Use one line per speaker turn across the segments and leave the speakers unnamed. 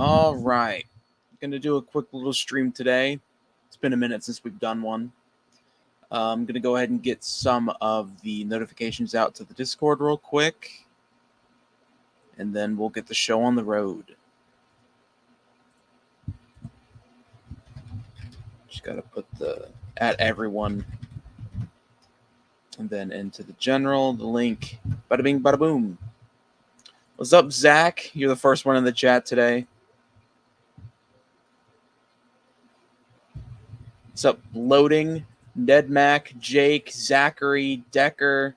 All right. Going to do a quick little stream today. It's been a minute since we've done one. I'm going to go ahead and get some of the notifications out to the Discord real quick. And then we'll get the show on the road. Just got to put the at everyone. And then into the general, the link. Bada bing, bada boom. What's up, Zach? You're the first one in the chat today. What's up, Loading? Ned Mac, Jake, Zachary, Decker,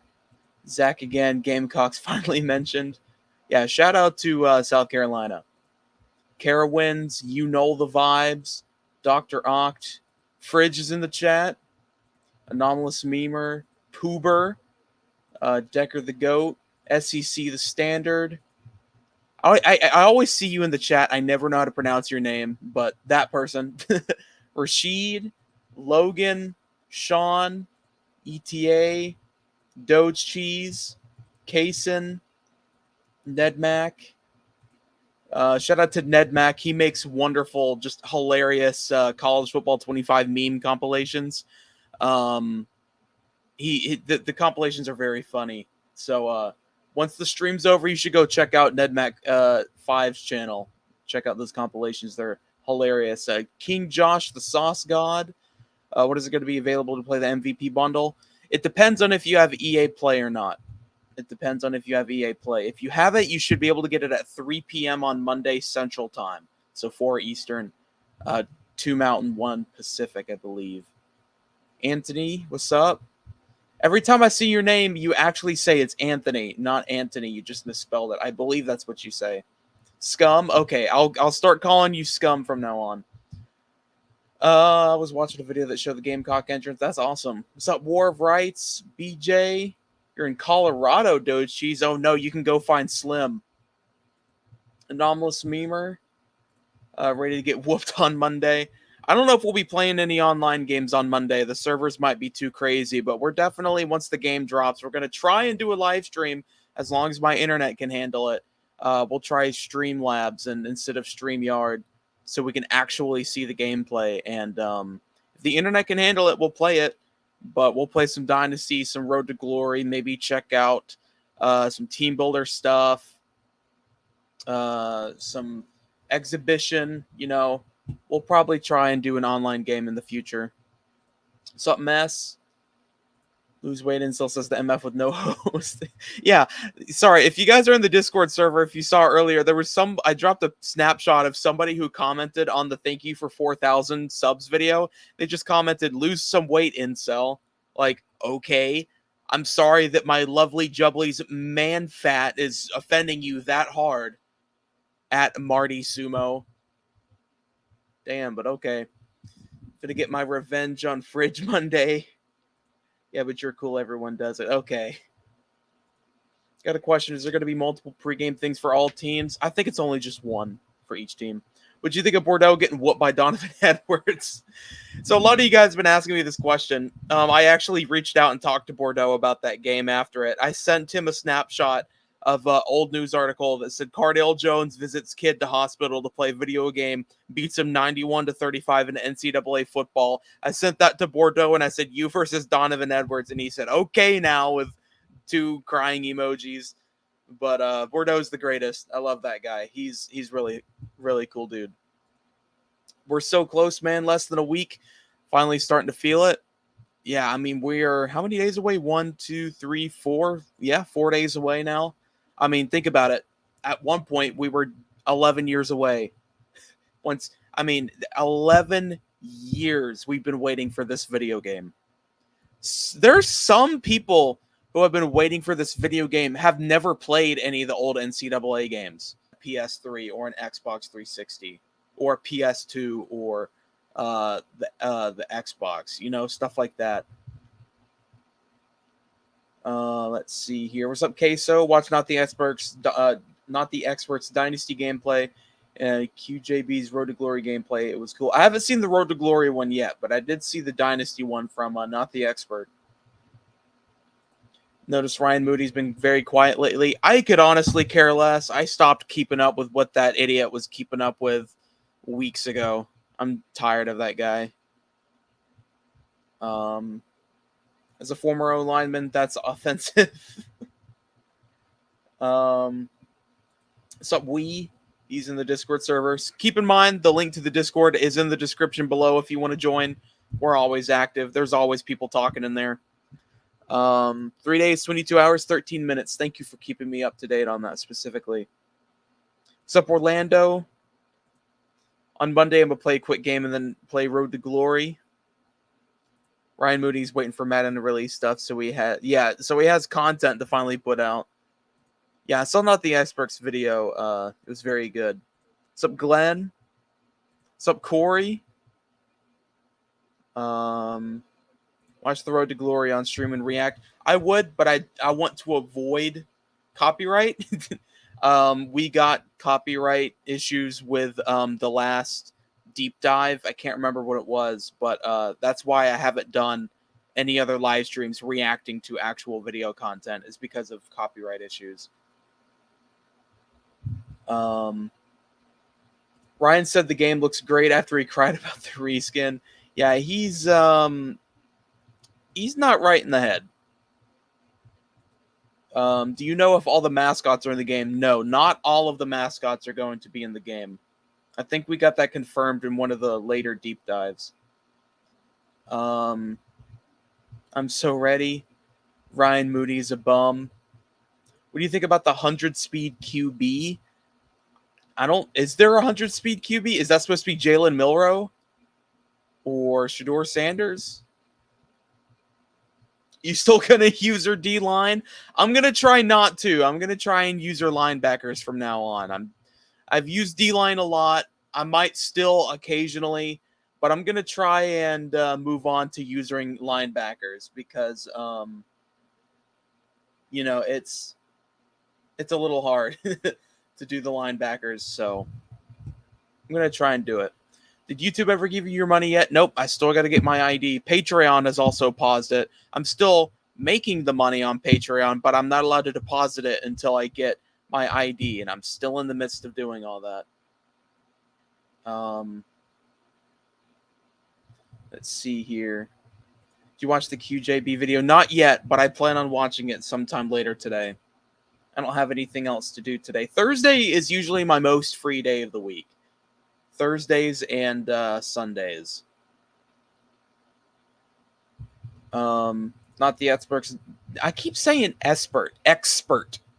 Zach again, Gamecocks finally mentioned. Yeah, shout out to South Carolina. Carowinds, you know the vibes. Dr. Oct, Fridge is in the chat. Anomalous Memer, Poober, Decker the Goat, SEC the Standard. I always see you in the chat. I never know how to pronounce your name, but that person. Rashid, Logan, Sean, ETA, Doge Cheese, Kaysen, Ned Mac. Shout out to Ned Mac. He makes wonderful, just hilarious college football 25 meme compilations. The compilations are very funny. So once the stream's over, you should go check out Ned Mac 5's channel. Check out those compilations. They're hilarious. King Josh, the Sauce God. What is it going to be available to play the MVP bundle? It depends on if you have EA Play or not. It depends on if you have EA Play. If you have it, you should be able to get it at 3 p.m. on Monday Central Time. So 4 Eastern, 2 Mountain, 1 Pacific, I believe. Anthony, what's up? Every time I see your name, you actually say it's Anthony, not Anthony. You just misspelled it. I believe that's what you say. Scum? Okay, I'll start calling you Scum from now on. I was watching a video that showed the Gamecock entrance. That's awesome. What's up, War of Rights? BJ? You're in Colorado, Doge Cheese. Oh, no, you can go find Slim. Anomalous Memer. Ready to get whooped on Monday. I don't know if we'll be playing any online games on Monday. The servers might be too crazy, but we're definitely, once the game drops, we're going to try and do a live stream as long as my internet can handle it. We'll try Streamlabs instead of StreamYard so we can actually see the gameplay. And if the internet can handle it, we'll play it. But we'll play some Dynasty, some Road to Glory, maybe check out some team builder stuff, some exhibition, We'll probably try and do an online game in the future. What's up, Mess? Lose weight and still says the MF with no host. Yeah, sorry. If you guys are in the Discord server, if you saw earlier, there was I dropped a snapshot of somebody who commented on the thank you for 4,000 subs video. They just commented, lose some weight, incel. Like, okay. I'm sorry that my lovely Jubbly's man fat is offending you that hard. At Marty Sumo. Damn, but okay. Gonna get my revenge on Fridge Monday. Yeah, but you're cool. Everyone does it. Okay. Got a question. Is there going to be multiple pregame things for all teams? I think it's only just one for each team. What do you think of Bordeaux getting whooped by Donovan Edwards? So a lot of you guys have been asking me this question. I actually reached out and talked to Bordeaux about that game after it. I sent him a snapshot of an old news article that said Cardale Jones visits kid to hospital to play video game, beats him 91-35 in NCAA football. I sent that to Bordeaux and I said, you versus Donovan Edwards. And he said, okay now, with 2 crying emojis. But Bordeaux's the greatest. I love that guy. He's really, really cool dude. We're so close, man. Less than a week. Finally starting to feel it. Yeah, I mean, we're how many days away? 1, 2, 3, 4. Yeah, 4 days away now. I mean, think about it. At one point, we were 11 years away. 11 years we've been waiting for this video game. There's some people who have been waiting for this video game, have never played any of the old NCAA games. PS3 or an Xbox 360 or PS2 or the Xbox, stuff like that. Let's see here. What's up, Queso? Watch Not the Experts Dynasty gameplay and QJB's Road to Glory gameplay. It was cool. I haven't seen the Road to Glory one yet, but I did see the Dynasty one from Not the Expert. Notice Ryan Moody's been very quiet lately. I could honestly care less. I stopped keeping up with what that idiot was keeping up with weeks ago. I'm tired of that guy. As a former O lineman, that's offensive. What's up, He's in the Discord servers. Keep in mind, the link to the Discord is in the description below if you want to join. We're always active. There's always people talking in there. 3 days, 22 hours, 13 minutes. Thank you for keeping me up to date on that specifically. What's up, Orlando? On Monday, I'm going to play a quick game and then play Road to Glory. Ryan Moody's waiting for Madden to release stuff, so he has content to finally put out. Yeah, I saw Not the Experts video. It was very good. What's up, Glenn? What's up, Corey? Watch the Road to Glory on stream and react. I would, but I want to avoid copyright. We got copyright issues with the last deep dive. I can't remember what it was, but that's why I haven't done any other live streams reacting to actual video content, is because of copyright issues. Ryan said the game looks great after he cried about the reskin. Yeah, he's not right in the head. Do you know if all the mascots are in the game? No, not all of the mascots are going to be in the game. I think we got that confirmed in one of the later deep dives. I'm so ready. Ryan Moody's a bum. What do you think about the 100-speed QB? Is there a 100-speed QB? Is that supposed to be Jalen Milroe? Or Shador Sanders? You still gonna use her D-line? I'm gonna try not to. I'm gonna try and use her linebackers from now on. I've used D-line a lot. I might still occasionally, but I'm gonna try and move on to using linebackers because it's a little hard to do the linebackers, so I'm gonna try and do it. Did YouTube ever give you your money yet? Nope, I still got to get my ID. Patreon has also paused it. I'm still making the money on Patreon, but I'm not allowed to deposit it until I get my ID, and I'm still in the midst of doing all that. Let's see here. Did you watch the QJB video? Not yet, but I plan on watching it sometime later today. I don't have anything else to do today. Thursday is usually my most free day of the week. Thursdays and Sundays. Not the experts. I keep saying expert,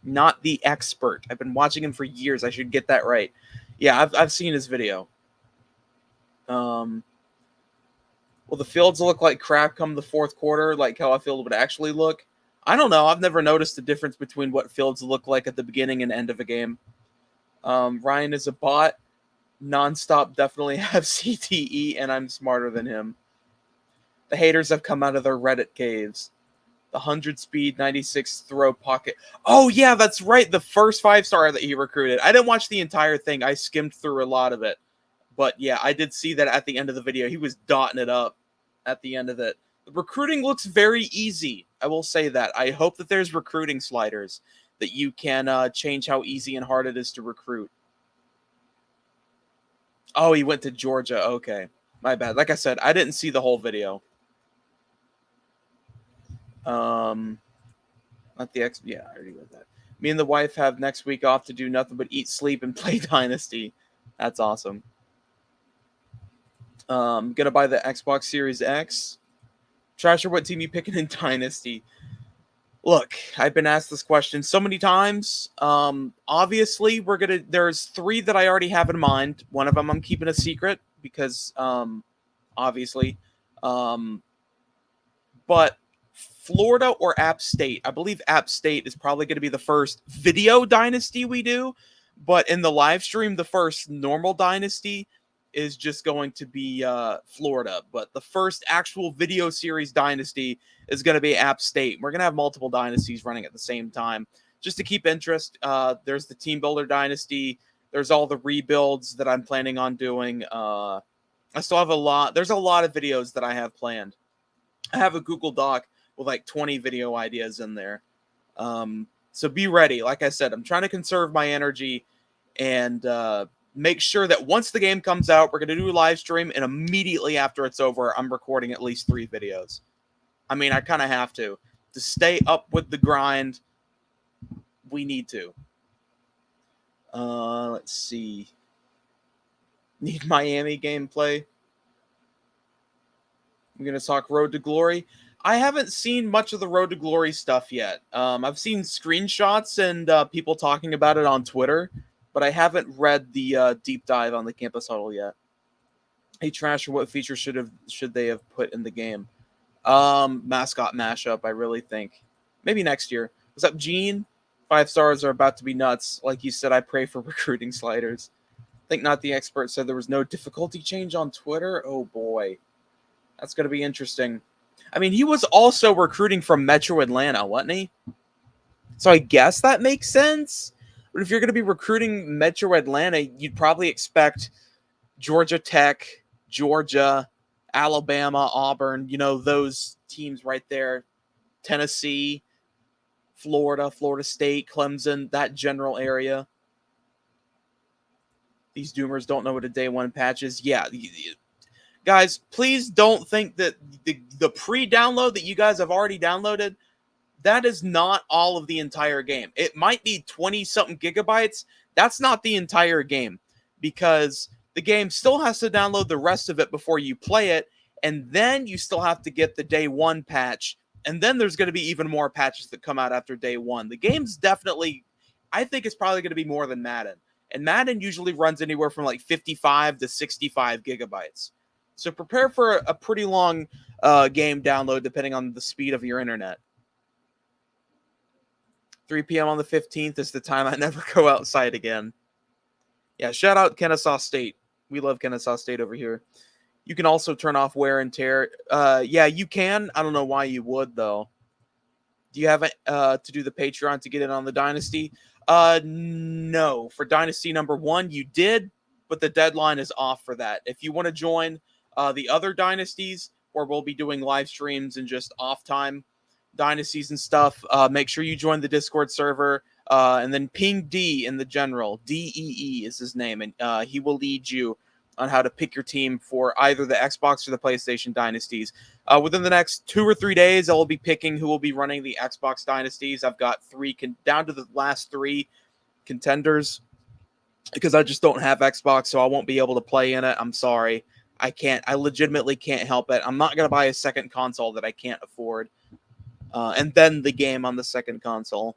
not the expert. I've been watching him for years. I should get that right. Yeah, I've seen his video. Will the fields look like crap come the fourth quarter, like how a field would actually look? I don't know. I've never noticed the difference between what fields look like at the beginning and end of a game. Ryan is a bot. Nonstop definitely have CTE, and I'm smarter than him. The haters have come out of their Reddit caves. The 100-speed 96 throw pocket. Oh, yeah, that's right. The first 5-star that he recruited. I didn't watch the entire thing. I skimmed through a lot of it. But, yeah, I did see that at the end of the video. He was dotting it up at the end of it. The recruiting looks very easy. I will say that. I hope that there's recruiting sliders that you can change how easy and hard it is to recruit. Oh, he went to Georgia. Okay. My bad. Like I said, I didn't see the whole video. Not the X. Yeah, I already read that. Me and the wife have next week off to do nothing but eat, sleep, and play Dynasty. That's awesome. Gonna buy the Xbox Series X. Trasher, what team you picking in Dynasty? Look, I've been asked this question so many times. Obviously, there's 3 that I already have in mind. One of them I'm keeping a secret because, obviously. But Florida or App State. I believe App State is probably going to be the first video Dynasty we do. But in the live stream, the first normal Dynasty is just going to be Florida. But the first actual video series Dynasty is going to be App State. We're going to have multiple Dynasties running at the same time. Just to keep interest, there's the Team Builder Dynasty. There's all the rebuilds that I'm planning on doing. I still have a lot. There's a lot of videos that I have planned. I have a Google Doc with like 20 video ideas in there. So be ready. Like I said, I'm trying to conserve my energy and make sure that once the game comes out, we're going to do a live stream, and immediately after it's over, I'm recording at least 3 videos. I mean, I kind of have to stay up with the grind. We need to. Let's see. Need Miami gameplay. We're going to talk Road to Glory. I haven't seen much of the Road to Glory stuff yet. I've seen screenshots and people talking about it on Twitter, but I haven't read the deep dive on the campus huddle yet. Hey, Trasher, what features should they have put in the game? Mascot mashup, I really think. Maybe next year. What's up, Gene? 5 stars are about to be nuts. Like you said, I pray for recruiting sliders. I think Not the Expert said there was no difficulty change on Twitter. Oh, boy. That's going to be interesting. I mean, he was also recruiting from Metro Atlanta, wasn't he? So I guess that makes sense. But if you're going to be recruiting Metro Atlanta, you'd probably expect Georgia Tech, Georgia, Alabama, Auburn, those teams right there. Tennessee, Florida, Florida State, Clemson, that general area. These doomers don't know what a day one patch is. Yeah. Guys, please don't think that the pre-download that you guys have already downloaded, that is not all of the entire game. It might be 20-something gigabytes. That's not the entire game, because the game still has to download the rest of it before you play it, and then you still have to get the day one patch, and then there's going to be even more patches that come out after day one. The game's definitely, I think it's probably going to be more than Madden, and Madden usually runs anywhere from like 55 to 65 gigabytes. So prepare for a pretty long game download depending on the speed of your internet. 3 p.m. on the 15th is the time I never go outside again. Yeah, shout out Kennesaw State. We love Kennesaw State over here. You can also turn off wear and tear. Yeah, you can. I don't know why you would, though. Do you have to do the Patreon to get in on the Dynasty? No. For Dynasty number 1, you did, but the deadline is off for that. If you want to join the other Dynasties, where we'll be doing live streams and just off-time Dynasties and stuff, make sure you join the Discord server, and then ping D in the general. DEE is his name, and he will lead you on how to pick your team for either the Xbox or the PlayStation Dynasties. Within the next 2 or 3 days, I will be picking who will be running the Xbox Dynasties. I've got 3 down to the last 3 contenders, because I just don't have Xbox, so I won't be able to play in it. I'm sorry. I can't. I legitimately can't help it. I'm not going to buy a second console that I can't afford. And then the game on the second console.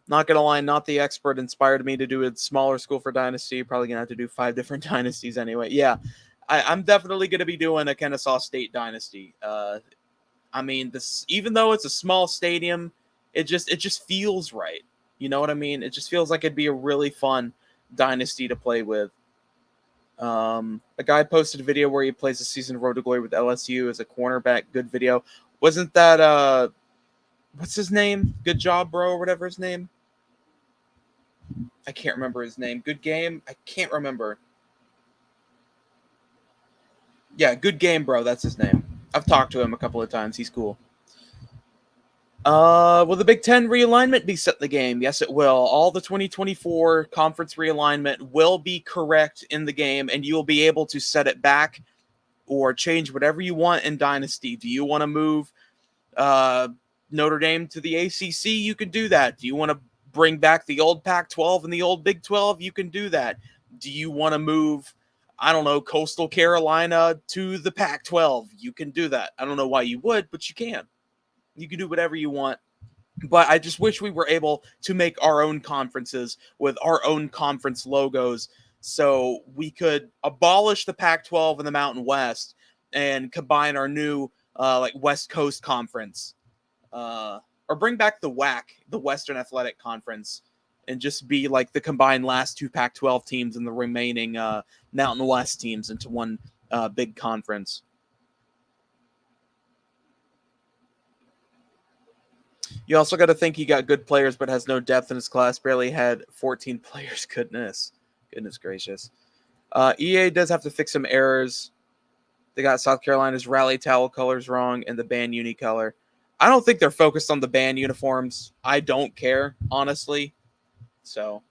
Not going to lie, Not the Expert inspired me to do a smaller school for Dynasty. Probably going to have to do 5 different Dynasties anyway. Yeah, I'm definitely going to be doing a Kennesaw State Dynasty. I mean, this, even though it's a small stadium, it just feels right. You know what I mean? It just feels like it'd be a really fun Dynasty to play with. A guy posted a video where he plays a season of Road to Glory with LSU as a cornerback. Good video. Wasn't that what's his name? Good job, bro, or whatever his name. I can't remember his name. Good game. I can't remember. Yeah, Good Game, bro. That's his name. I've talked to him a couple of times. He's cool. Will the Big Ten realignment be set in the game? Yes, it will. All the 2024 conference realignment will be correct in the game, and you'll be able to set it back or change whatever you want in Dynasty. Do you want to move Notre Dame to the ACC? You can do that. Do you want to bring back the old Pac-12 and the old Big 12? You can do that. Do you want to move, I don't know, Coastal Carolina to the Pac-12? You can do that. I don't know why you would, but you can. You can do whatever you want. But I just wish we were able to make our own conferences with our own conference logos, so we could abolish the Pac-12 and the Mountain West and combine our new like West Coast Conference, or bring back the WAC, the Western Athletic Conference, and just be like the combined last 2 Pac-12 teams and the remaining Mountain West teams into one big conference. You also got to think he got good players, but has no depth in his class. Barely had 14 players. Goodness gracious. EA does have to fix some errors. They got South Carolina's rally towel colors wrong and the band unicolor. I don't think they're focused on the band uniforms. I don't care, honestly. So,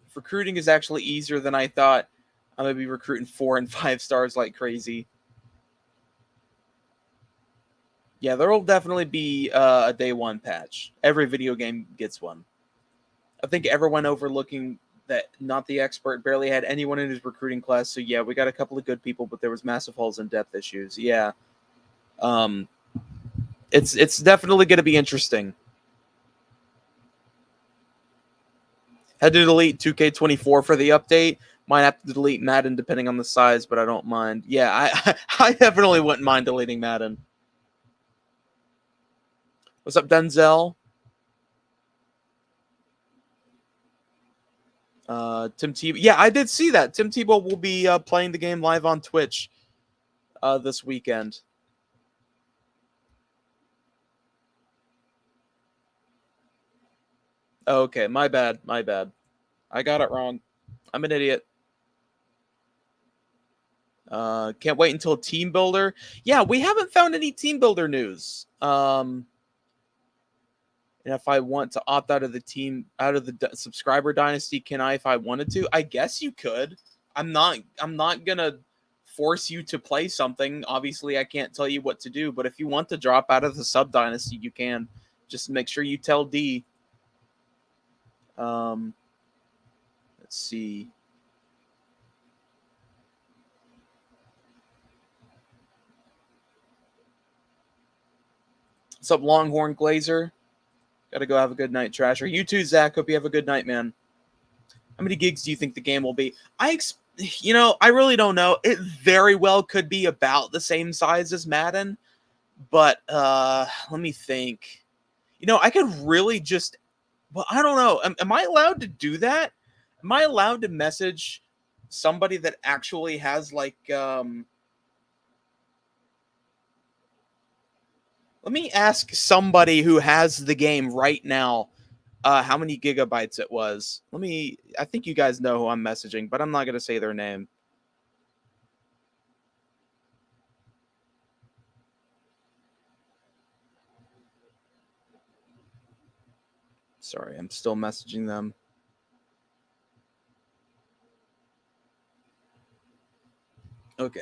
if recruiting is actually easier than I thought, I'm going to be recruiting 4 and 5 stars like crazy. Yeah, there will definitely be a day one patch. Every video game gets one. I think everyone overlooking that Not the Expert barely had anyone in his recruiting class. So yeah, we got a couple of good people, but there was massive holes in depth issues. Yeah. It's definitely going to be interesting. Had to delete 2K24 for the update. Might have to delete Madden depending on the size, but I don't mind. Yeah, I definitely wouldn't mind deleting Madden. What's up, Denzel? Tim Tebow. Yeah, I did see that. Tim Tebow will be playing the game live on Twitch this weekend. Okay, my bad. I got it wrong. I'm an idiot. Can't wait until Team Builder. Yeah, we haven't found any Team Builder news. And if I want to opt out of the subscriber dynasty, can I if I wanted to? I guess you could. I'm not gonna force you to play something. Obviously, I can't tell you what to do, but if you want to drop out of the sub dynasty, you can. Just make sure you tell D. Let's see. What's up, Longhorn Glazer? Gotta go have a good night, Trasher. You too, Zach. Hope you have a good night, man. How many gigs do you think the game will be? I really don't know. It very well could be about the same size as Madden, but let me think. I could really just. Well, I don't know. Am I allowed to do that? Am I allowed to message somebody that actually has like? Let me ask somebody who has the game right now how many gigabytes it was. I think you guys know who I'm messaging, but I'm not going to say their name. Sorry, I'm still messaging them. Okay.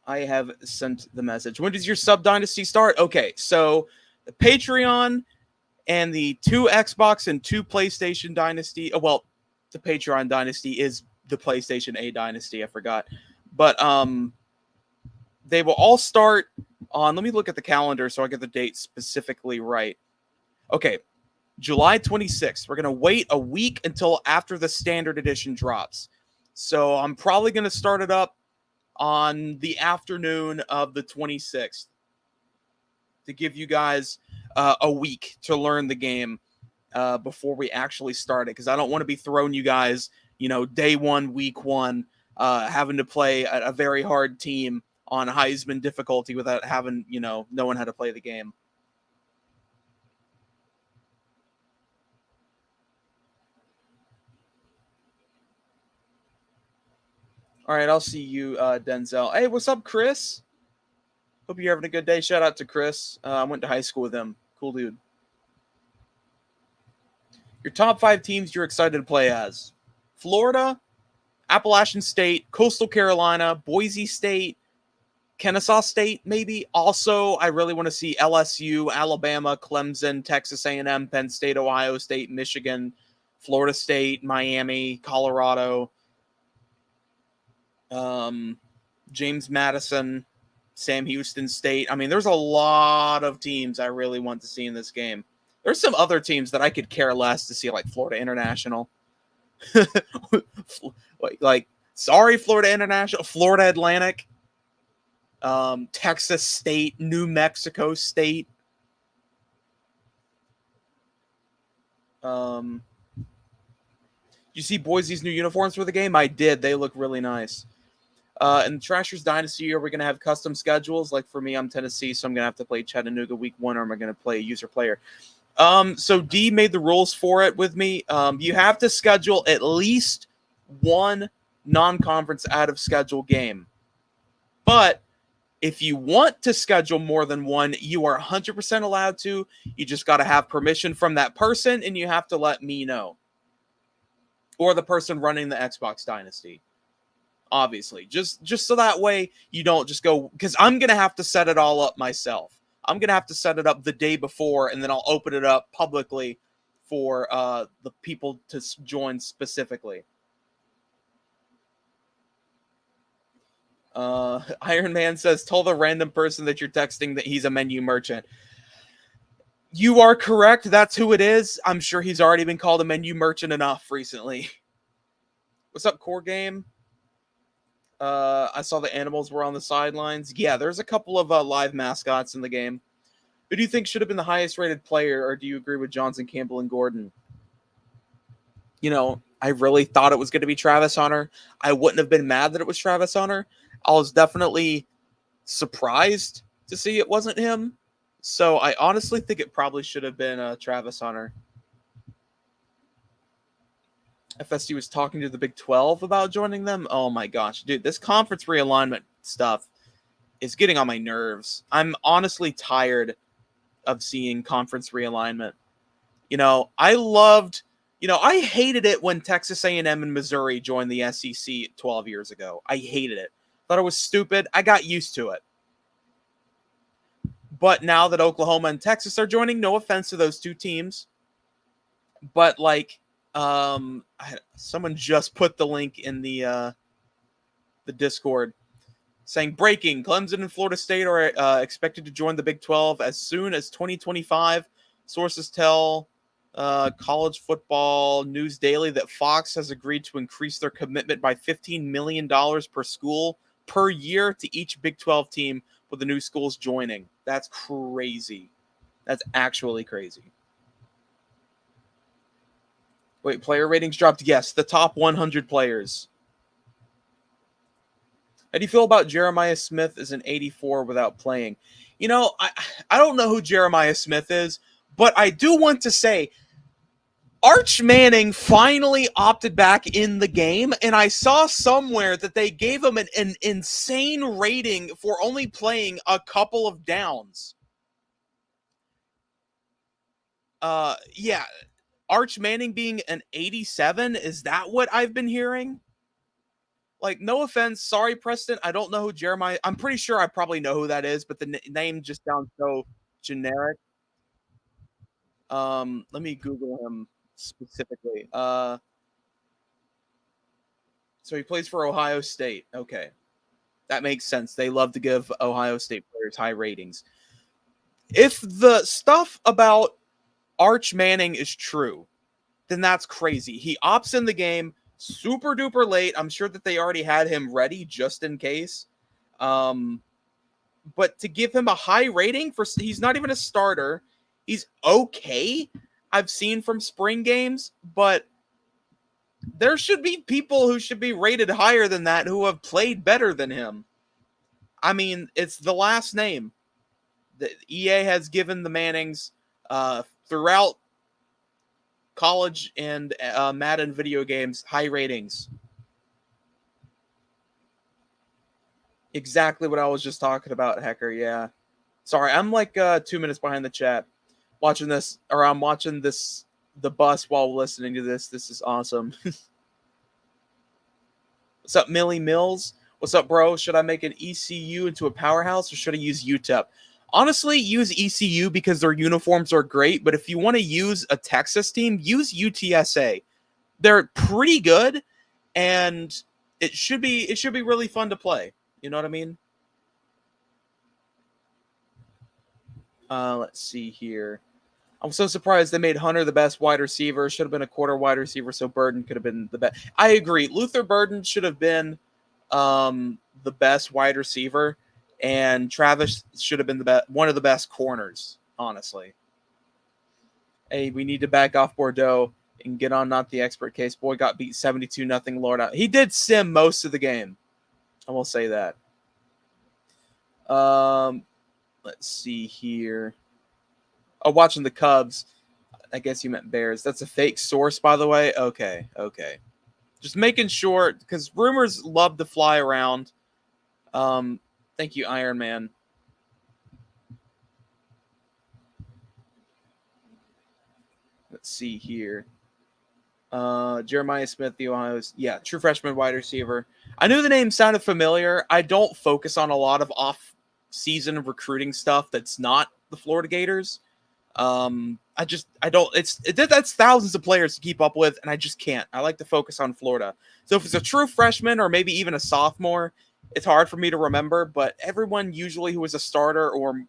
I have sent the message. When does your sub dynasty start? Okay, so the Patreon and the 2 Xbox and 2 PlayStation dynasty. Well, the Patreon dynasty is the PlayStation A dynasty. I forgot, but they will all start on. Let me look at the calendar so I get the date specifically right. Okay, July 26th. We're gonna wait a week until after the standard edition drops. So I'm probably gonna start it up on the afternoon of the 26th to give you guys a week to learn the game before we actually start it, because I don't want to be throwing you guys, day one, week one, having to play a very hard team on Heisman difficulty without having, knowing how to play the game. All right, I'll see you, Denzel. Hey, what's up, Chris? Hope you're having a good day. Shout out to Chris. I went to high school with him. Cool dude. Your top 5 teams you're excited to play as: Florida, Appalachian State, Coastal Carolina, Boise State, Kennesaw State, maybe. Also, I really want to see LSU, Alabama, Clemson, Texas A&M, Penn State, Ohio State, Michigan, Florida State, Miami, Colorado, James Madison, Sam Houston State. I mean, there's a lot of teams I really want to see in this game. There's some other teams that I could care less to see, like Florida International. Sorry, Florida International, Florida Atlantic, Texas State, New Mexico State. You see Boise's new uniforms for the game? I did. They look really nice. In Trasher's Dynasty, are we going to have custom schedules? Like for me, I'm Tennessee, so I'm going to have to play Chattanooga week 1, or am I going to play user player? So D made the rules for it with me. You have to schedule at least one non-conference out of schedule game. But if you want to schedule more than one, you are 100% allowed to. You just got to have permission from that person, and you have to let me know. Or the person running the Xbox Dynasty. Obviously. Just so that way you don't just go... Because I'm going to have to set it all up myself. I'm going to have to set it up the day before, and then I'll open it up publicly for the people to join specifically. Iron Man says, tell the random person that you're texting that he's a menu merchant. You are correct. That's who it is. I'm sure he's already been called a menu merchant enough recently. What's up, Core Game? I saw the animals were on the sidelines. Yeah, there's a couple of live mascots in the game. Who do you think should have been the highest rated player, or do you agree with Johnson, Campbell, and Gordon? You know, I really thought it was going to be Travis Hunter. I wouldn't have been mad that it was Travis Hunter. I was definitely surprised to see it wasn't him. So I honestly think it probably should have been Travis Hunter. FSU was talking to the Big 12 about joining them. Oh my gosh, dude, this conference realignment stuff is getting on my nerves. I'm honestly tired of seeing conference realignment. You know, I hated it when Texas A&M and Missouri joined the SEC 12 years ago. I hated it. Thought it was stupid. I got used to it. But now that Oklahoma and Texas are joining, no offense to those two teams, but like, someone just put the link in the Discord saying, breaking, Clemson and Florida State are expected to join the Big 12 as soon as 2025. Sources tell College Football News Daily that Fox has agreed to increase their commitment by $15 million per school per year to each Big 12 team, with the new schools joining. That's crazy. That's actually crazy. Wait, player ratings dropped? Yes, the top 100 players. How do you feel about Jeremiah Smith as an 84 without playing? You know, I don't know who Jeremiah Smith is, but I do want to say Arch Manning finally opted back in the game, and I saw somewhere that they gave him an insane rating for only playing a couple of downs. Yeah, Arch Manning being an 87, is that what I've been hearing? Like, no offense, sorry, Preston, I don't know who Jeremiah... I'm pretty sure I probably know who that is, but the name just sounds so generic. Let me Google him specifically. So he plays for Ohio State. Okay. That makes sense. They love to give Ohio State players high ratings. If the stuff about Arch Manning is true, then that's crazy. He opts in the game super duper late. I'm sure that they already had him ready just in case. But to give him a high rating he's not even a starter. He's okay. I've seen from spring games, but there should be people who should be rated higher than that who have played better than him. I mean, it's the last name. The EA has given the Mannings throughout college and Madden video games high ratings. Exactly what I was just talking about, Hecker. Yeah. Sorry, I'm like 2 minutes behind the chat. I'm watching the bus while listening to this. This is awesome. What's up, Millie Mills? What's up, bro? Should I make an ECU into a powerhouse, or should I use UTEP? Honestly, use ECU because their uniforms are great, but if you want to use a Texas team, use UTSA. They're pretty good, and it should be really fun to play. You know what I mean? Let's see here. I'm so surprised they made Hunter the best wide receiver. Should have been a quarter wide receiver, so Burden could have been the best. I agree. Luther Burden should have been the best wide receiver, and Travis should have been one of the best corners, honestly. Hey, we need to back off Bordeaux and get on Not the Expert case. Boy got beat 72-0 Lord out. He did sim most of the game. I will say that. Let's see here. Oh, watching the Cubs. I guess you meant Bears. That's a fake source, by the way. Okay. Just making sure, because rumors love to fly around. Thank you, Iron Man. Let's see here. Jeremiah Smith, the Ohio's, yeah, true freshman wide receiver. I knew the name sounded familiar. I don't focus on a lot of off-season recruiting stuff that's not the Florida Gators. I don't. That's thousands of players to keep up with, and I just can't. I like to focus on Florida. So if it's a true freshman or maybe even a sophomore, it's hard for me to remember. But everyone usually who is a starter or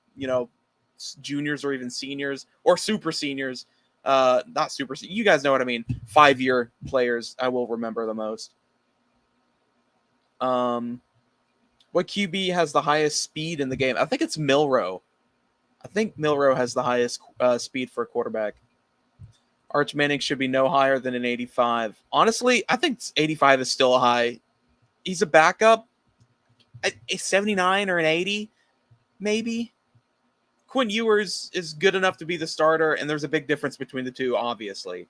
juniors or even seniors or super seniors. Not super. You guys know what I mean. 5-year players, I will remember the most. What QB has the highest speed in the game? I think it's Milroe. I think Milroe has the highest speed for a quarterback. Arch Manning should be no higher than an 85. Honestly, I think 85 is still a high. He's a backup. A 79 or an 80, maybe. Quinn Ewers is good enough to be the starter, and there's a big difference between the two, obviously.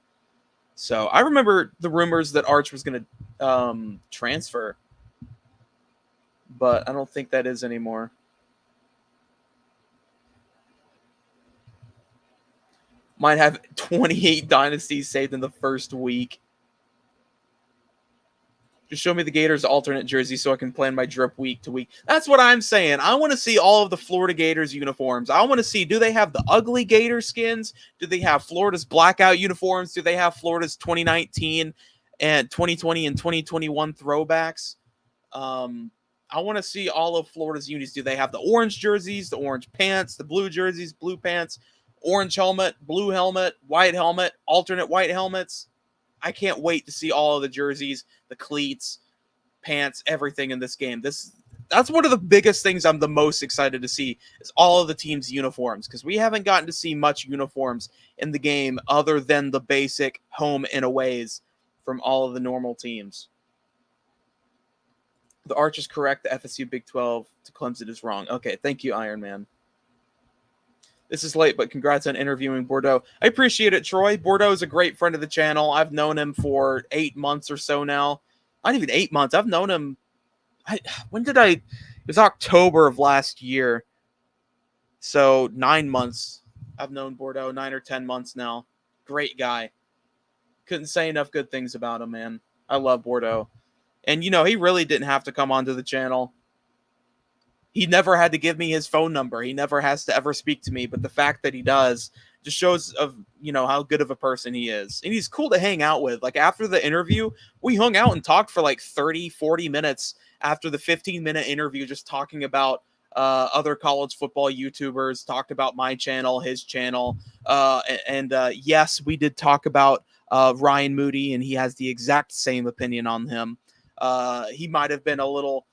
So I remember the rumors that Arch was going to transfer, but I don't think that is anymore. Might have 28 dynasties saved in the first week. Just show me the Gators alternate jersey so I can plan my drip week to week. That's what I'm saying. I want to see all of the Florida Gators uniforms. I want to see, do they have the ugly Gator skins? Do they have Florida's blackout uniforms? Do they have Florida's 2019 and 2020 and 2021 throwbacks? I want to see all of Florida's unis. Do they have the orange jerseys, the orange pants, the blue jerseys, blue pants, orange helmet, blue helmet, white helmet, alternate white helmets? I can't wait to see all of the jerseys, the cleats, pants, everything in this game. That's one of the biggest things I'm the most excited to see is all of the teams' uniforms, because we haven't gotten to see much uniforms in the game other than the basic home and aways from all of the normal teams. The Arch is correct. The FSU Big 12 to Clemson is wrong. Okay, thank you, Iron Man. This is late, but congrats on interviewing Bordeaux. I appreciate it, Troy. Bordeaux is a great friend of the channel. I've known him for 8 months or so now. Not even 8 months. I've known him. It was October of last year. So 9 months. I've known Bordeaux 9 or 10 months now. Great guy. Couldn't say enough good things about him, man. I love Bordeaux. And, he really didn't have to come onto the channel. He never had to give me his phone number. He never has to ever speak to me. But the fact that he does just shows how good of a person he is. And he's cool to hang out with. Like after the interview, we hung out and talked for like 30, 40 minutes after the 15-minute interview, just talking about other college football YouTubers, talked about my channel, his channel. Yes, we did talk about Ryan Moody, and he has the exact same opinion on him. He might have been a little...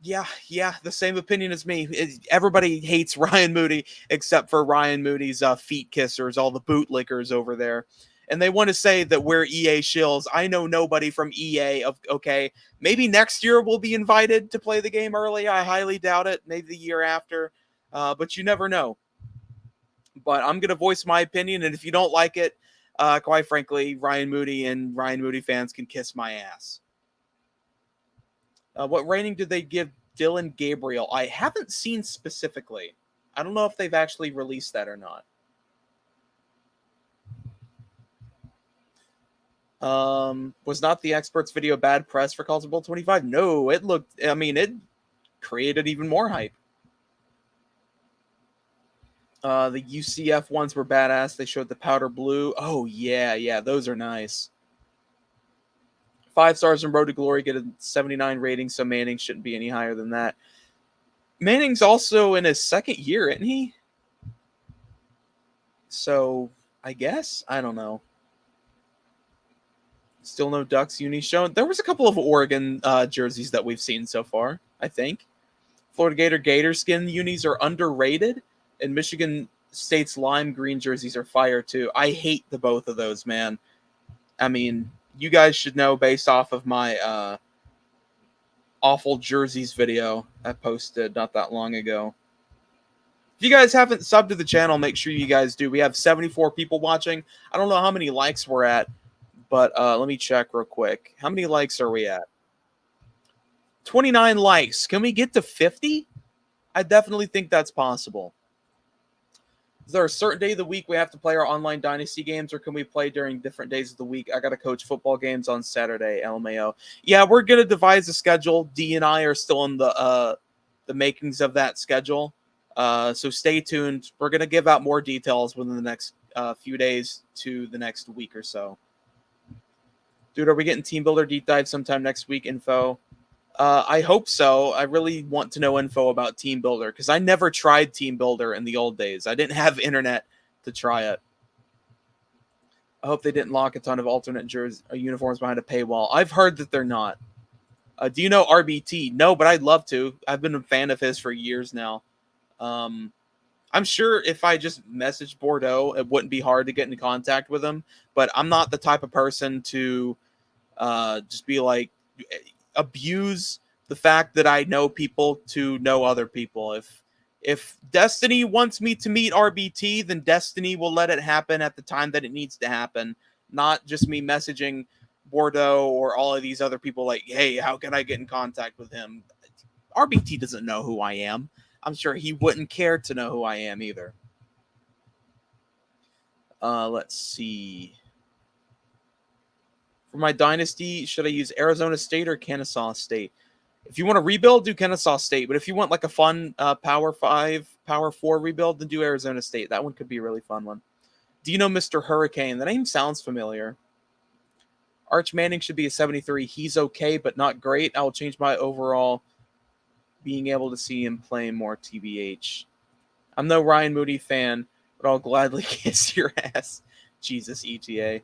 Yeah, the same opinion as me. Everybody hates Ryan Moody except for Ryan Moody's feet kissers, all the bootlickers over there. And they want to say that we're EA shills. I know nobody from EA. Okay, maybe next year we'll be invited to play the game early. I highly doubt it. Maybe the year after. But you never know. But I'm going to voice my opinion. And if you don't like it, quite frankly, Ryan Moody and Ryan Moody fans can kiss my ass. What rating did they give Dylan Gabriel? I haven't seen specifically. I don't know if they've actually released that or not. Was not the experts video bad press for College Bowl 25? No, it created even more hype. The UCF ones were badass. They showed the powder blue. Oh, yeah, those are nice. 5 stars in Road to Glory, get a 79 rating, so Manning shouldn't be any higher than that. Manning's also in his second year, isn't he? So, I guess? I don't know. Still no Ducks unis shown. There was a couple of Oregon jerseys that we've seen so far, I think. Florida Gator skin unis are underrated, and Michigan State's lime green jerseys are fire, too. I hate the both of those, man. I mean... You guys should know based off of my awful jerseys video I posted not that long ago. If you guys haven't subbed to the channel, make sure you guys do. We have 74 people watching. I don't know how many likes we're at, but let me check real quick. How many likes are we at? 29 likes. Can we get to 50? I definitely think that's possible. Is there a certain day of the week we have to play our online Dynasty games, or can we play during different days of the week? I got to coach football games on Saturday, LMAO. Yeah, we're going to devise a schedule. D and I are still in the makings of that schedule. So stay tuned. We're going to give out more details within the next few days to the next week or so. Dude, are we getting Team Builder deep dive sometime next week info? I hope so. I really want to know info about Team Builder because I never tried Team Builder in the old days. I didn't have internet to try it. I hope they didn't lock a ton of alternate uniforms behind a paywall. I've heard that they're not. Do you know RBT? No, but I'd love to. I've been a fan of his for years now. I'm sure if I just messaged Bordeaux, it wouldn't be hard to get in contact with him. But I'm not the type of person to just be like abuse the fact that I know people to know other people. If Destiny wants me to meet RBT, then Destiny will let it happen at the time that it needs to happen, not just me messaging Bordeaux or all of these other people like, hey, how can I get in contact with him? RBT doesn't know who I am. I'm sure he wouldn't care to know who I am either. Let's see. For my Dynasty, should I use Arizona State or Kennesaw State? If you want to rebuild, do Kennesaw State. But if you want like a fun Power 5, Power 4 rebuild, then do Arizona State. That one could be a really fun one. Do you know Mr. Hurricane? The name sounds familiar. Arch Manning should be a 73. He's okay, but not great. I'll change my overall being able to see him play more TBH. I'm no Ryan Moody fan, but I'll gladly kiss your ass. Jesus, ETA.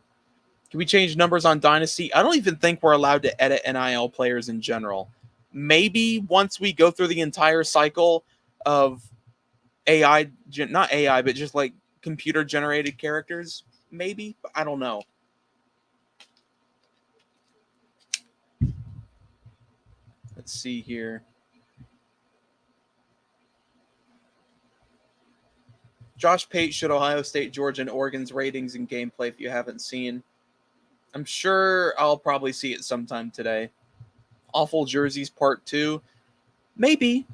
Can we change numbers on Dynasty? I don't even think we're allowed to edit NIL players in general. Maybe once we go through the entire cycle of AI, not AI, but just like computer generated characters, maybe. I don't know. Let's see here. Josh Pate should Ohio State, Georgia, and Oregon's ratings and gameplay if you haven't seen. I'm sure I'll probably see it sometime today. Awful Jerseys Part 2. Maybe.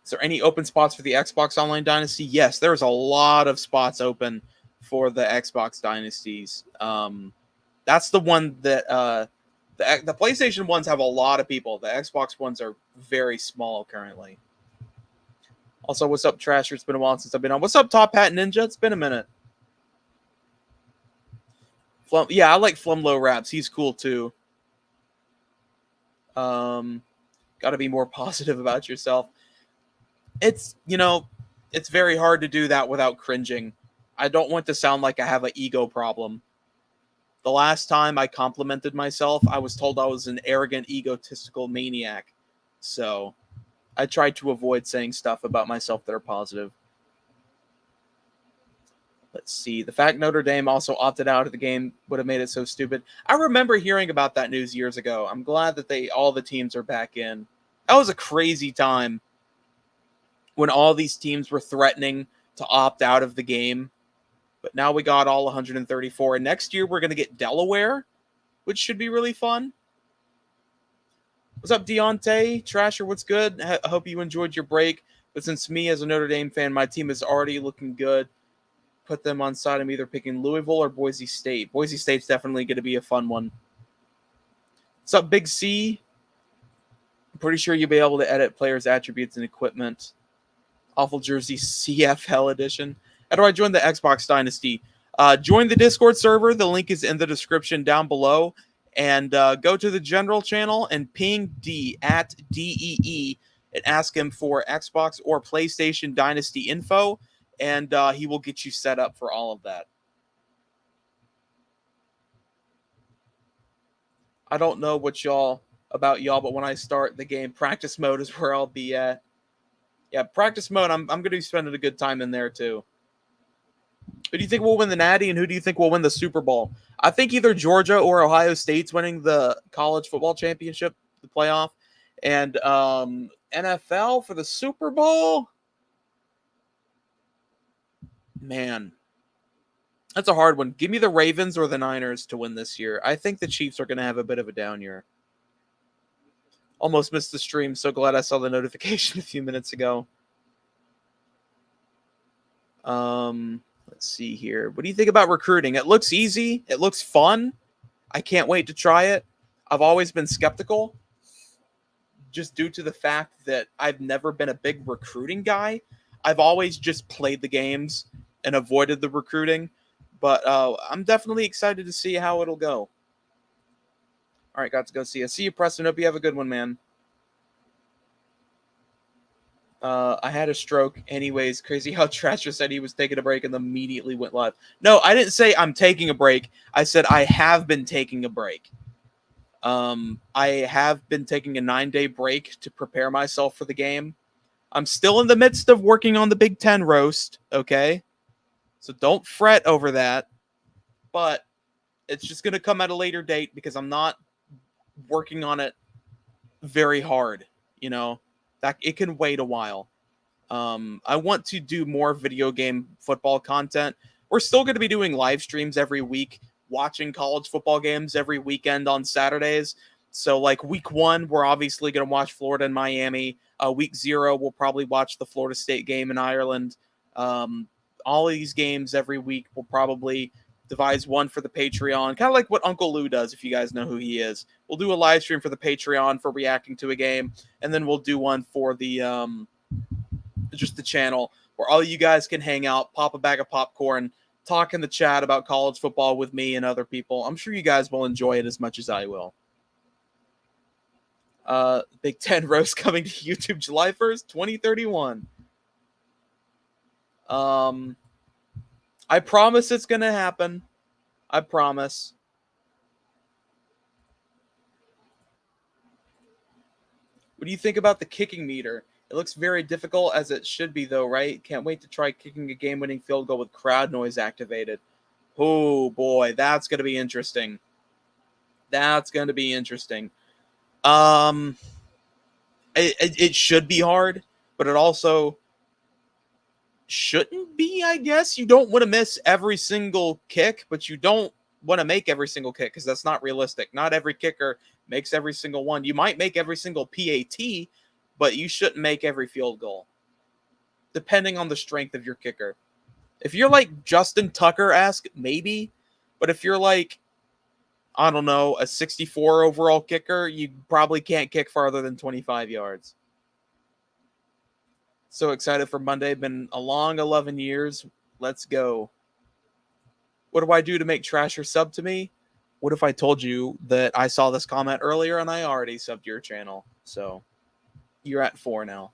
Is there any open spots for the Xbox Online Dynasty? Yes, there's a lot of spots open for the Xbox Dynasties. That's the one that the PlayStation ones have a lot of people. The Xbox ones are very small currently. Also, what's up, Trasher? It's been a while since I've been on. What's up, Top Hat Ninja? It's been a minute. Yeah, I like Flumlow Raps. He's cool too. Got to be more positive about yourself. It's very hard to do that without cringing. I don't want to sound like I have an ego problem. The last time I complimented myself, I was told I was an arrogant, egotistical maniac. So I tried to avoid saying stuff about myself that are positive. Let's see. The fact Notre Dame also opted out of the game would have made it so stupid. I remember hearing about that news years ago. I'm glad that all the teams are back in. That was a crazy time when all these teams were threatening to opt out of the game. But now we got all 134. And next year we're going to get Delaware, which should be really fun. What's up, Deontay? Trasher, what's good? I hope you enjoyed your break. But since me, as a Notre Dame fan, my team is already looking good. Put them on side. I'm either picking Louisville or Boise State. Boise State's definitely going to be a fun one. What's up, Big C? I'm pretty sure you'll be able to edit players' attributes and equipment. Awful Jersey CFL edition. How do I join the Xbox Dynasty? Join the Discord server. The link is in the description down below. And go to the general channel and ping D at DEE and ask him for Xbox or PlayStation Dynasty info. And he will get you set up for all of that. I don't know about y'all, but when I start the game, practice mode is where I'll be at. Yeah, practice mode, I'm going to be spending a good time in there too. Who do you think will win the Natty, and who do you think will win the Super Bowl? I think either Georgia or Ohio State's winning the college football championship, the playoff. And NFL for the Super Bowl? Man, that's a hard one. Give me the Ravens or the Niners to win this year. I think the Chiefs are going to have a bit of a down year. Almost missed the stream. So glad I saw the notification a few minutes ago. Let's see here. What do you think about recruiting? It looks easy. It looks fun. I can't wait to try it. I've always been skeptical just due to the fact that I've never been a big recruiting guy. I've always just played the games and avoided the recruiting. But I'm definitely excited to see how it'll go. All right, got to go see you. See you, Preston. Hope you have a good one, man. I had a stroke. Anyways, crazy how Trasher said he was taking a break and immediately went live. No, I didn't say I'm taking a break. I said I have been taking a break. I have been taking a 9-day break to prepare myself for the game. I'm still in the midst of working on the Big Ten roast, okay? So don't fret over that. But it's just going to come at a later date because I'm not working on it very hard, you know? That it can wait a while. I want to do more video game football content. We're still going to be doing live streams every week, watching college football games every weekend on Saturdays. So, like week 1, we're obviously going to watch Florida and Miami. Week 0, we'll probably watch the Florida State game in Ireland. All of these games every week, we'll probably devise one for the Patreon, kind of like what Uncle Lou does, if you guys know who he is. We'll do a live stream for the Patreon for reacting to a game, and then we'll do one for the just the channel where all you guys can hang out, pop a bag of popcorn, talk in the chat about college football with me and other people. I'm sure you guys will enjoy it as much as I will. Big Ten roast coming to YouTube July 1st, 2031. I promise it's going to happen. I promise. What do you think about the kicking meter? It looks very difficult, as it should be, though, right? Can't wait to try kicking a game-winning field goal with crowd noise activated. Oh, boy, that's going to be interesting. That's going to be interesting. It should be hard, but it also shouldn't be, I guess. You don't want to miss every single kick, but you don't want to make every single kick because that's not realistic. Not every kicker makes every single one. You might make every single PAT, but you shouldn't make every field goal, depending on the strength of your kicker. If you're like Justin Tucker-esque, maybe. But if you're like, I don't know, a 64 overall kicker, you probably can't kick farther than 25 yards. So excited for Monday. Been a long 11 years. Let's go. What do I do to make Trasher sub to me? What if I told you that I saw this comment earlier and I already subbed your channel? So you're at 4 now.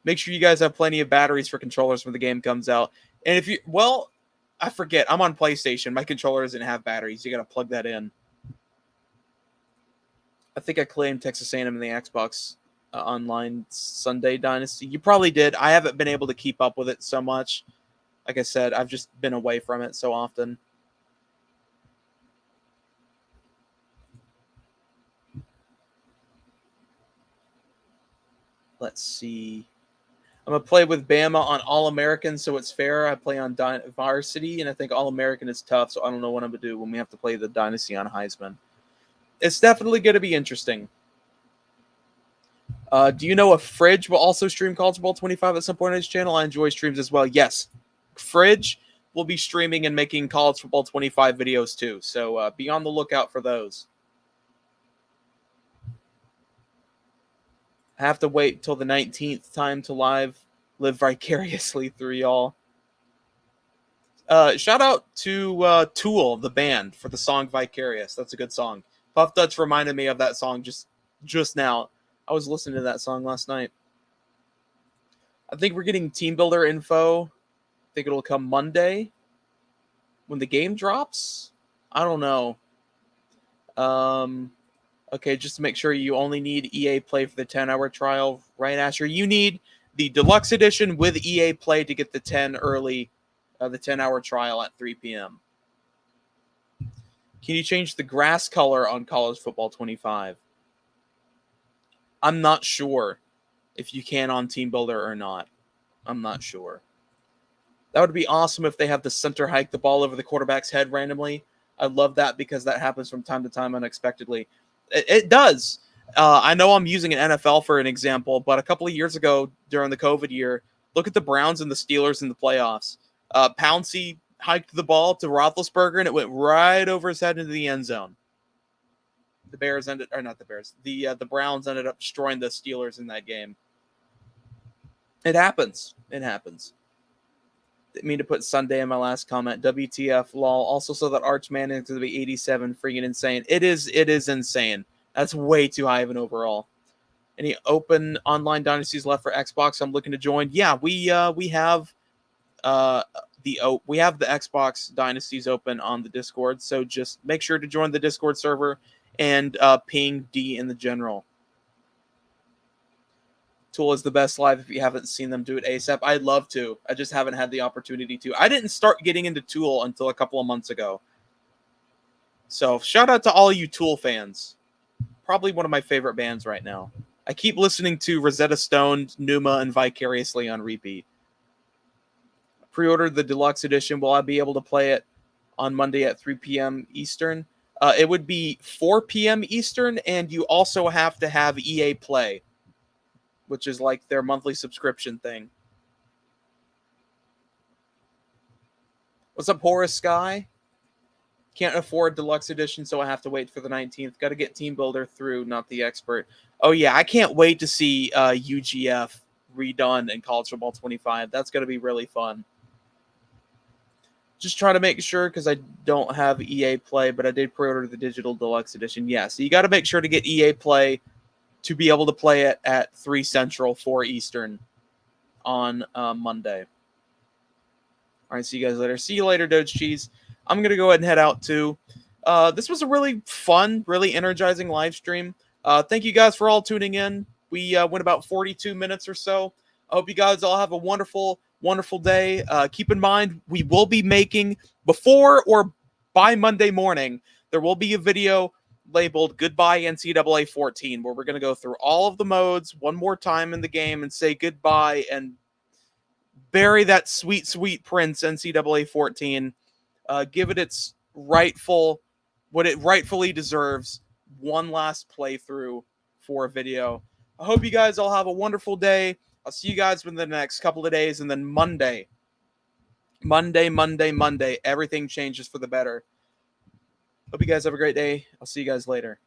Make sure you guys have plenty of batteries for controllers when the game comes out. And if you, well, I forget. I'm on PlayStation. My controller doesn't have batteries. You got to plug that in. I think I claimed Texas A&M in the Xbox Online Sunday Dynasty. You probably did. I haven't been able to keep up with it so much. Like I said, I've just been away from it so often. Let's see. I'm going to play with Bama on All-American, so it's fair. I play on Varsity, and I think All-American is tough, so I don't know what I'm going to do when we have to play the Dynasty on Heisman. It's definitely going to be interesting. Do you know if Fridge will also stream College Football 25 at some point on his channel? I enjoy streams as well. Yes, Fridge will be streaming and making College Football 25 videos too, so be on the lookout for those. I have to wait till the 19th time to live vicariously through y'all. Shout out to Tool, the band, for the song Vicarious. That's a good song. Puff Dutch reminded me of that song just now. I was listening to that song last night. I think we're getting team builder info. I think it'll come Monday when the game drops. I don't know. Okay, just to make sure, you only need EA Play for the 10-hour trial, right, Asher? You need the Deluxe Edition with EA Play to get the 10-hour trial at 3 p.m. Can you change the grass color on College Football 25? I'm not sure if you can on Team Builder or not. I'm not sure. That would be awesome if they have the center hike the ball over the quarterback's head randomly. I love that because that happens from time to time unexpectedly. It does. I know I'm using an NFL for an example, but a couple of years ago during the COVID year, look at the Browns and the Steelers in the playoffs. Pouncey hiked the ball to Roethlisberger, and it went right over his head into the end zone. The Bears ended, or not the Bears, the Browns ended up destroying the Steelers in that game. It happens. It happens. Didn't mean to put Sunday in my last comment. WTF lol. Also saw that Arch Manning is going to be 87. Freaking insane. It is insane. That's way too high of an overall. Any open online dynasties left for Xbox I'm looking to join? Yeah, we have we have the Xbox dynasties open on the Discord, so just make sure to join the Discord server and ping D in the general. Tool is the best live if you haven't seen them do it ASAP. I'd love to. I just haven't had the opportunity to. I didn't start getting into Tool until a couple of months ago. So shout out to all you Tool fans. Probably one of my favorite bands right now. I keep listening to Rosetta Stone, Numa, and Vicariously on repeat. Pre-ordered the deluxe edition. Will I be able to play it on Monday at 3 p.m. Eastern? It would be 4 p.m. Eastern, and you also have to have EA Play, which is like their monthly subscription thing. What's up, Horace Sky? Can't afford deluxe edition, so I have to wait for the 19th. Got to get Team Builder through, not the expert. Oh, yeah, I can't wait to see UGF redone in College Football 25. That's going to be really fun. Just trying to make sure, because I don't have EA Play, but I did pre-order the digital deluxe edition. Yeah, so you got to make sure to get EA Play to be able to play it at 3 Central, 4 Eastern on Monday. All right, see you guys later. See you later, Doge Cheese. I'm going to go ahead and head out, too. This was a really fun, really energizing live stream. Thank you guys for all tuning in. We went about 42 minutes or so. I hope you guys all have a wonderful, wonderful day. Keep in mind, we will be making, before or by Monday morning, there will be a video labeled Goodbye NCAA 14, where we're going to go through all of the modes one more time in the game and say goodbye and bury that sweet, sweet prince NCAA 14. Give it its rightful, what it rightfully deserves, one last playthrough for a video. I hope you guys all have a wonderful day. I'll see you guys within the next couple of days, and then Monday, everything changes for the better. Hope you guys have a great day. I'll see you guys later.